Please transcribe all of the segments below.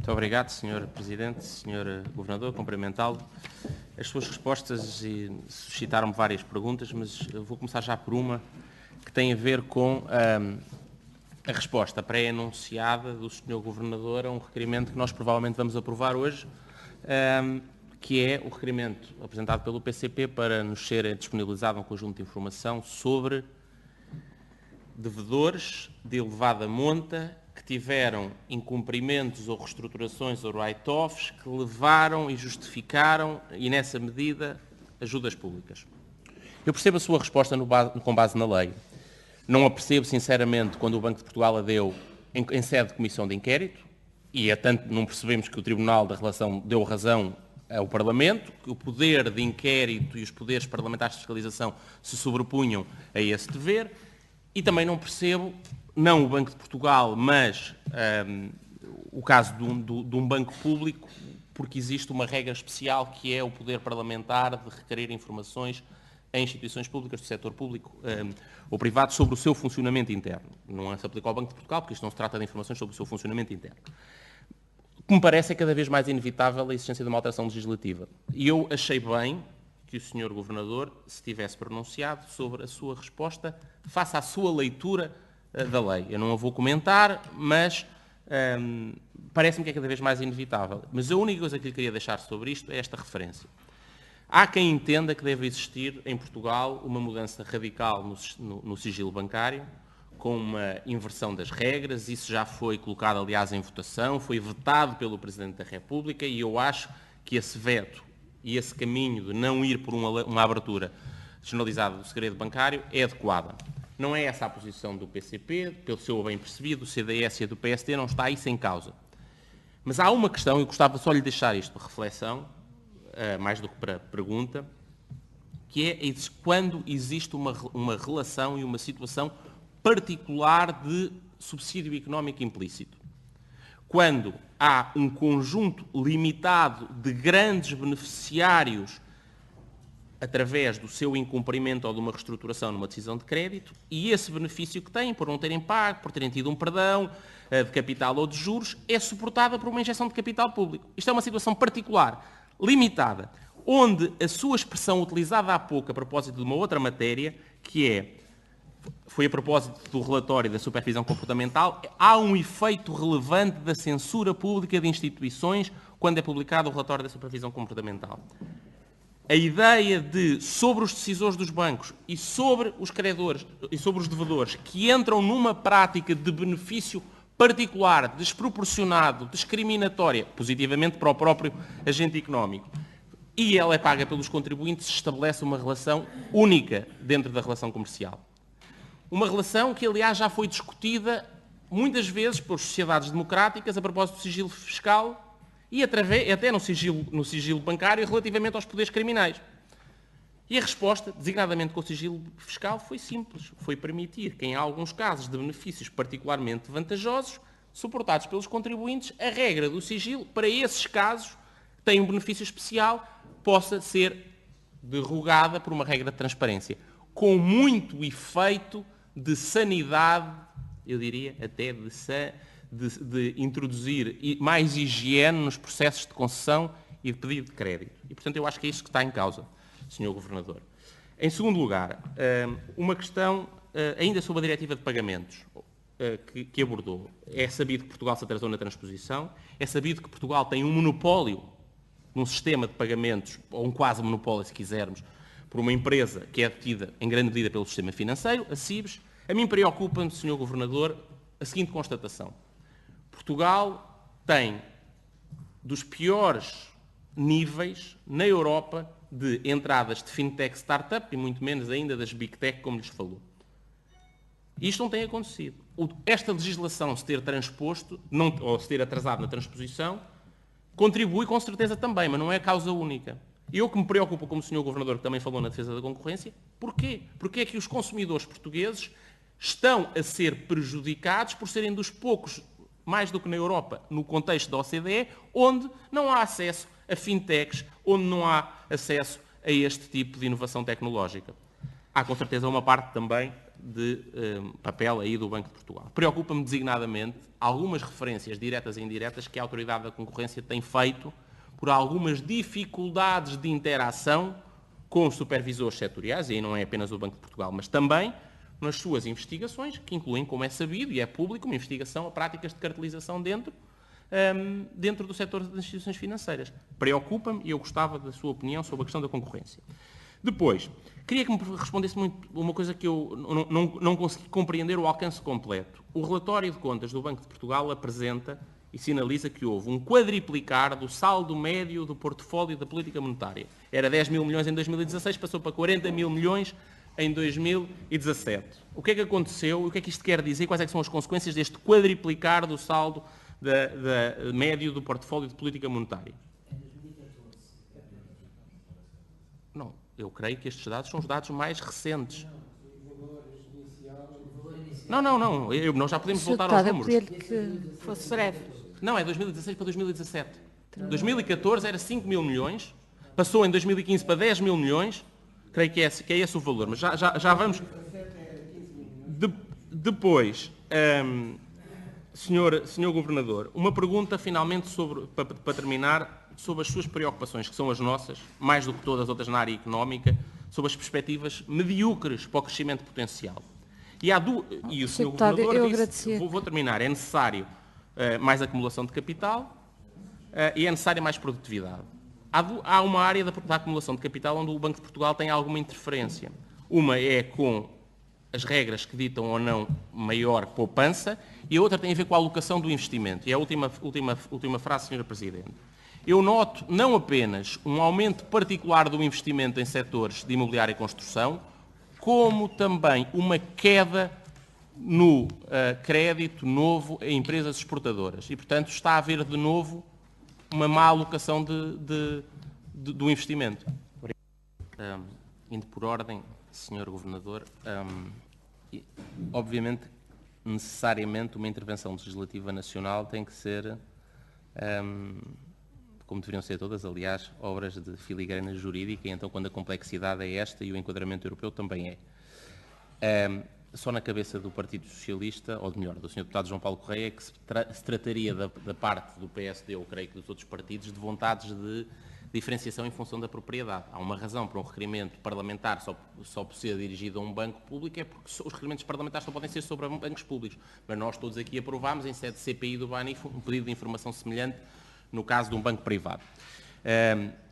Muito obrigado, Sr. Presidente, Sr. Governador, cumprimentá-lo. As suas respostas suscitaram várias perguntas, mas eu vou começar já por uma que tem a ver com a resposta pré-anunciada do Sr. Governador a um requerimento que nós provavelmente vamos aprovar hoje, que é o requerimento apresentado pelo PCP para nos ser disponibilizado um conjunto de informação sobre devedores de elevada monta que tiveram incumprimentos ou reestruturações ou write-offs que levaram e justificaram, e nessa medida, ajudas públicas. Eu percebo a sua resposta com base na lei. Não a percebo, sinceramente, quando o Banco de Portugal a deu em sede de comissão de inquérito, e tanto não percebemos que o Tribunal da Relação deu razão ao Parlamento, que o poder de inquérito e os poderes parlamentares de fiscalização se sobrepunham a esse dever, e também não percebo, não o Banco de Portugal, mas o caso de um banco público, porque existe uma regra especial que é o poder parlamentar de requerer informações a instituições públicas do setor público ou privado sobre o seu funcionamento interno. Não se aplica ao Banco de Portugal, porque isto não se trata de informações sobre o seu funcionamento interno. O que me parece é cada vez mais inevitável a existência de uma alteração legislativa. E eu achei bem que o Sr. Governador se tivesse pronunciado sobre a sua resposta face à sua leitura da lei. Eu não a vou comentar, mas parece-me que é cada vez mais inevitável. Mas a única coisa que lhe queria deixar sobre isto é esta referência. Há quem entenda que deve existir em Portugal uma mudança radical no sigilo bancário, com uma inversão das regras. Isso já foi colocado, aliás, em votação, foi vetado pelo Presidente da República e eu acho que esse veto e esse caminho de não ir por uma abertura generalizada do segredo bancário é adequada. Não é essa a posição do PCP, pelo seu bem percebido, do CDS e do PSD, não está isso em causa. Mas há uma questão, e gostava só de lhe deixar isto para reflexão, mais do que para pergunta, que é quando existe uma relação e uma situação particular de subsídio económico implícito. Quando há um conjunto limitado de grandes beneficiários através do seu incumprimento ou de uma reestruturação numa decisão de crédito, e esse benefício que têm, por não terem pago, por terem tido um perdão de capital ou de juros, é suportada por uma injeção de capital público. Isto é uma situação particular, limitada, onde a sua expressão utilizada há pouco a propósito de uma outra matéria, que foi a propósito do relatório da supervisão comportamental, há um efeito relevante da censura pública de instituições quando é publicado o relatório da supervisão comportamental. A ideia de, sobre os decisores dos bancos e sobre os credores e sobre os devedores que entram numa prática de benefício particular, desproporcionado, discriminatória, positivamente para o próprio agente económico, e ela é paga pelos contribuintes, se estabelece uma relação única dentro da relação comercial. Uma relação que, aliás, já foi discutida muitas vezes por sociedades democráticas a propósito do sigilo fiscal e até no sigilo bancário relativamente aos poderes criminais. E a resposta, designadamente com o sigilo fiscal, foi simples. Foi permitir que, em alguns casos de benefícios particularmente vantajosos, suportados pelos contribuintes, a regra do sigilo, para esses casos, que têm um benefício especial, possa ser derrogada por uma regra de transparência, com muito efeito de sanidade, eu diria até de introduzir mais higiene nos processos de concessão e de pedido de crédito. E, portanto, eu acho que é isso que está em causa, Sr. Governador. Em segundo lugar, uma questão ainda sobre a diretiva de pagamentos que abordou. É sabido que Portugal se atrasou na transposição, é sabido que Portugal tem um monopólio num sistema de pagamentos, ou um quase monopólio, se quisermos, por uma empresa que é detida em grande medida pelo sistema financeiro, a CIBS. A mim preocupa-me, Sr. Governador, a seguinte constatação. Portugal tem dos piores níveis na Europa de entradas de fintech startup e muito menos ainda das big tech, como lhes falou. Isto não tem acontecido. Esta legislação se ter transposto, ou se ter atrasado na transposição, contribui com certeza também, mas não é a causa única. Eu que me preocupo, como o Sr. Governador que também falou na defesa da concorrência, porquê? Porque é que os consumidores portugueses estão a ser prejudicados por serem dos poucos, mais do que na Europa, no contexto da OCDE, onde não há acesso a fintechs, onde não há acesso a este tipo de inovação tecnológica. Há com certeza uma parte também de papel aí do Banco de Portugal. Preocupa-me designadamente algumas referências diretas e indiretas que a Autoridade da Concorrência tem feito por algumas dificuldades de interação com os supervisores setoriais, e aí não é apenas o Banco de Portugal, mas também nas suas investigações, que incluem, como é sabido e é público, uma investigação a práticas de cartelização dentro do setor das instituições financeiras. Preocupa-me e eu gostava da sua opinião sobre a questão da concorrência. Depois, queria que me respondesse uma coisa que eu não consegui compreender o alcance completo. O relatório de contas do Banco de Portugal apresenta e sinaliza que houve um quadriplicar do saldo médio do portfólio da política monetária. Era 10 mil milhões em 2016, passou para 40 mil milhões em 2017. O que é que aconteceu? O que é que isto quer dizer? Quais é que são as consequências deste quadriplicar do saldo médio do portfólio de política monetária? Não, eu creio que estes dados são os dados mais recentes. Não, nós já podemos voltar aos números. Pedir que fosse breve. Não, é 2016 para 2017. 2014 era 5 mil milhões, passou em 2015 para 10 mil milhões, creio que é esse o valor, mas já vamos... Depois, senhor Governador, uma pergunta finalmente para terminar, sobre as suas preocupações, que são as nossas, mais do que todas as outras na área económica, sobre as perspectivas medíocres para o crescimento potencial. E o Sr. Governador disse, vou terminar, é necessário mais acumulação de capital e é necessária mais produtividade. Há uma área da acumulação de capital onde o Banco de Portugal tem alguma interferência. Uma é com as regras que ditam ou não maior poupança e a outra tem a ver com a alocação do investimento. E é a última frase, Sr. Presidente. Eu noto não apenas um aumento particular do investimento em setores de imobiliária e construção, como também uma queda no crédito novo a empresas exportadoras. E, portanto, está a haver de novo uma má alocação do investimento. Indo por ordem, Sr. Governador, obviamente, necessariamente, uma intervenção legislativa nacional tem que ser, como deveriam ser todas, aliás, obras de filigrana jurídica, e então quando a complexidade é esta e o enquadramento europeu também é. Só na cabeça do Partido Socialista, ou melhor, do Sr. Deputado João Paulo Correia, que se trataria da parte do PSD, ou creio que dos outros partidos, de vontades de diferenciação em função da propriedade. Há uma razão para um requerimento parlamentar só ser dirigido a um banco público, é porque os requerimentos parlamentares só podem ser sobre bancos públicos. Mas nós todos aqui aprovámos, em sede de CPI do BANIF, um pedido de informação semelhante no caso de um banco privado.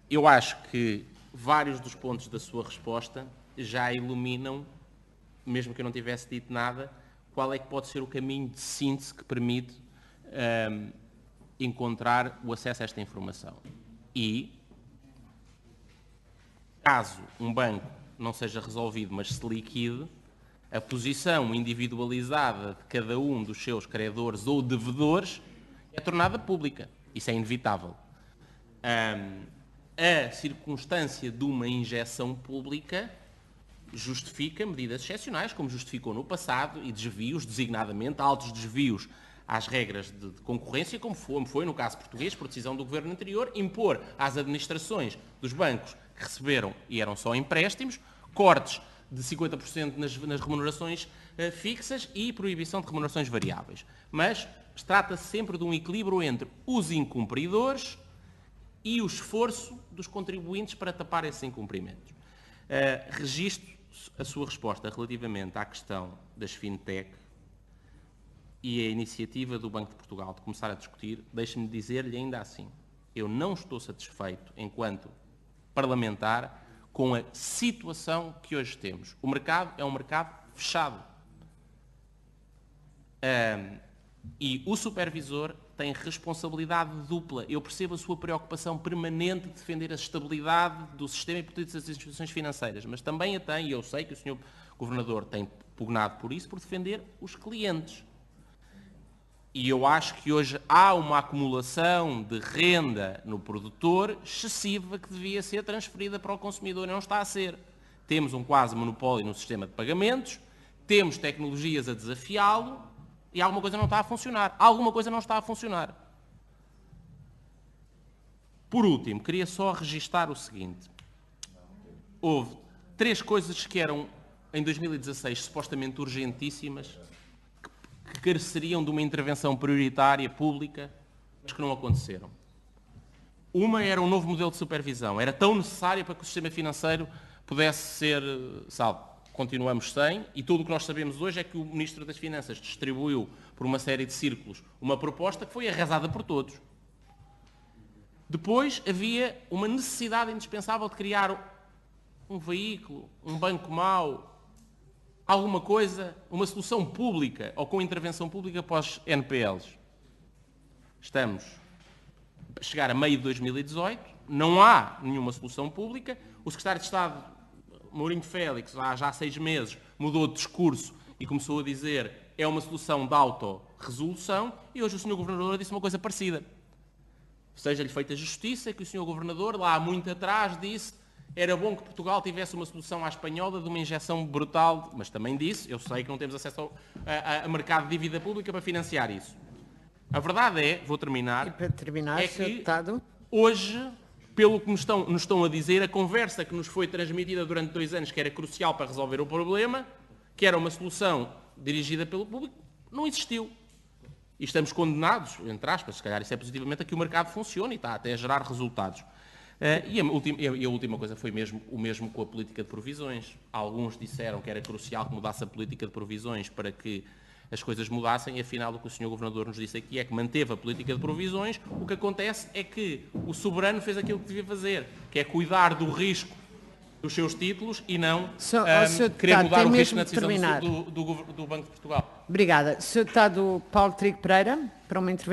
Eu acho que vários dos pontos da sua resposta já iluminam, mesmo que eu não tivesse dito nada, qual é que pode ser o caminho de síntese que permite encontrar o acesso a esta informação. E, caso um banco não seja resolvido, mas se liquide, a posição individualizada de cada um dos seus credores ou devedores é tornada pública. Isso é inevitável. A circunstância de uma injeção pública justifica medidas excepcionais, como justificou no passado, e desvios, designadamente, altos desvios às regras de concorrência, como foi no caso português, por decisão do governo anterior, impor às administrações dos bancos que receberam, e eram só empréstimos, cortes de 50% nas remunerações fixas e proibição de remunerações variáveis. Mas trata-se sempre de um equilíbrio entre os incumpridores e o esforço dos contribuintes para tapar esses incumprimentos. Registro a sua resposta relativamente à questão das fintech e a iniciativa do Banco de Portugal de começar a discutir. Deixe-me dizer-lhe ainda assim, eu não estou satisfeito, enquanto parlamentar, com a situação que hoje temos. O mercado é um mercado fechado. E o supervisor tem responsabilidade dupla. Eu percebo a sua preocupação permanente de defender a estabilidade do sistema e, portanto, das instituições financeiras, mas também a tem, e eu sei que o Sr. Governador tem pugnado por isso, por defender os clientes. E eu acho que hoje há uma acumulação de renda no produtor excessiva que devia ser transferida para o consumidor e não está a ser. Temos um quase monopólio no sistema de pagamentos, temos tecnologias a desafiá-lo e alguma coisa não está a funcionar. Alguma coisa não está a funcionar. Por último, queria só registar o seguinte. Houve 3 coisas que eram em 2016, supostamente urgentíssimas, que careceriam de uma intervenção prioritária, pública, mas que não aconteceram. Uma era um novo modelo de supervisão. Era tão necessária para que o sistema financeiro pudesse ser salvo. Continuamos sem, e tudo o que nós sabemos hoje é que o Ministro das Finanças distribuiu, por uma série de círculos, uma proposta que foi arrasada por todos. Depois havia uma necessidade indispensável de criar um veículo, um banco mau, alguma coisa, uma solução pública ou com intervenção pública para os NPLs. Estamos a chegar a meio de 2018, não há nenhuma solução pública. O Secretário de Estado, Mourinho Félix, já há 6 meses, mudou de discurso e começou a dizer é uma solução de autorresolução, e hoje o Sr. Governador disse uma coisa parecida. Seja-lhe feita justiça, que o Sr. Governador, lá muito atrás, disse era bom que Portugal tivesse uma solução à espanhola de uma injeção brutal, mas também disse, eu sei que não temos acesso a mercado de dívida pública para financiar isso. A verdade é, vou terminar, e para terminar, é Sr. que Deputado, hoje, pelo que nos estão a dizer, a conversa que nos foi transmitida durante 2 anos, que era crucial para resolver o problema, que era uma solução dirigida pelo público, não existiu. E estamos condenados, entre aspas, se calhar isso é positivamente, a que o mercado funcione e está até a gerar resultados. E a última coisa foi o mesmo com a política de provisões. Alguns disseram que era crucial que mudasse a política de provisões para que as coisas mudassem, e afinal o que o Sr. Governador nos disse aqui é que manteve a política de provisões. O que acontece é que o soberano fez aquilo que devia fazer, que é cuidar do risco dos seus títulos e não querer mudar o risco na decisão do Banco de Portugal. obrigada. Sr. Deputado Paulo Trigo Pereira, para uma intervenção.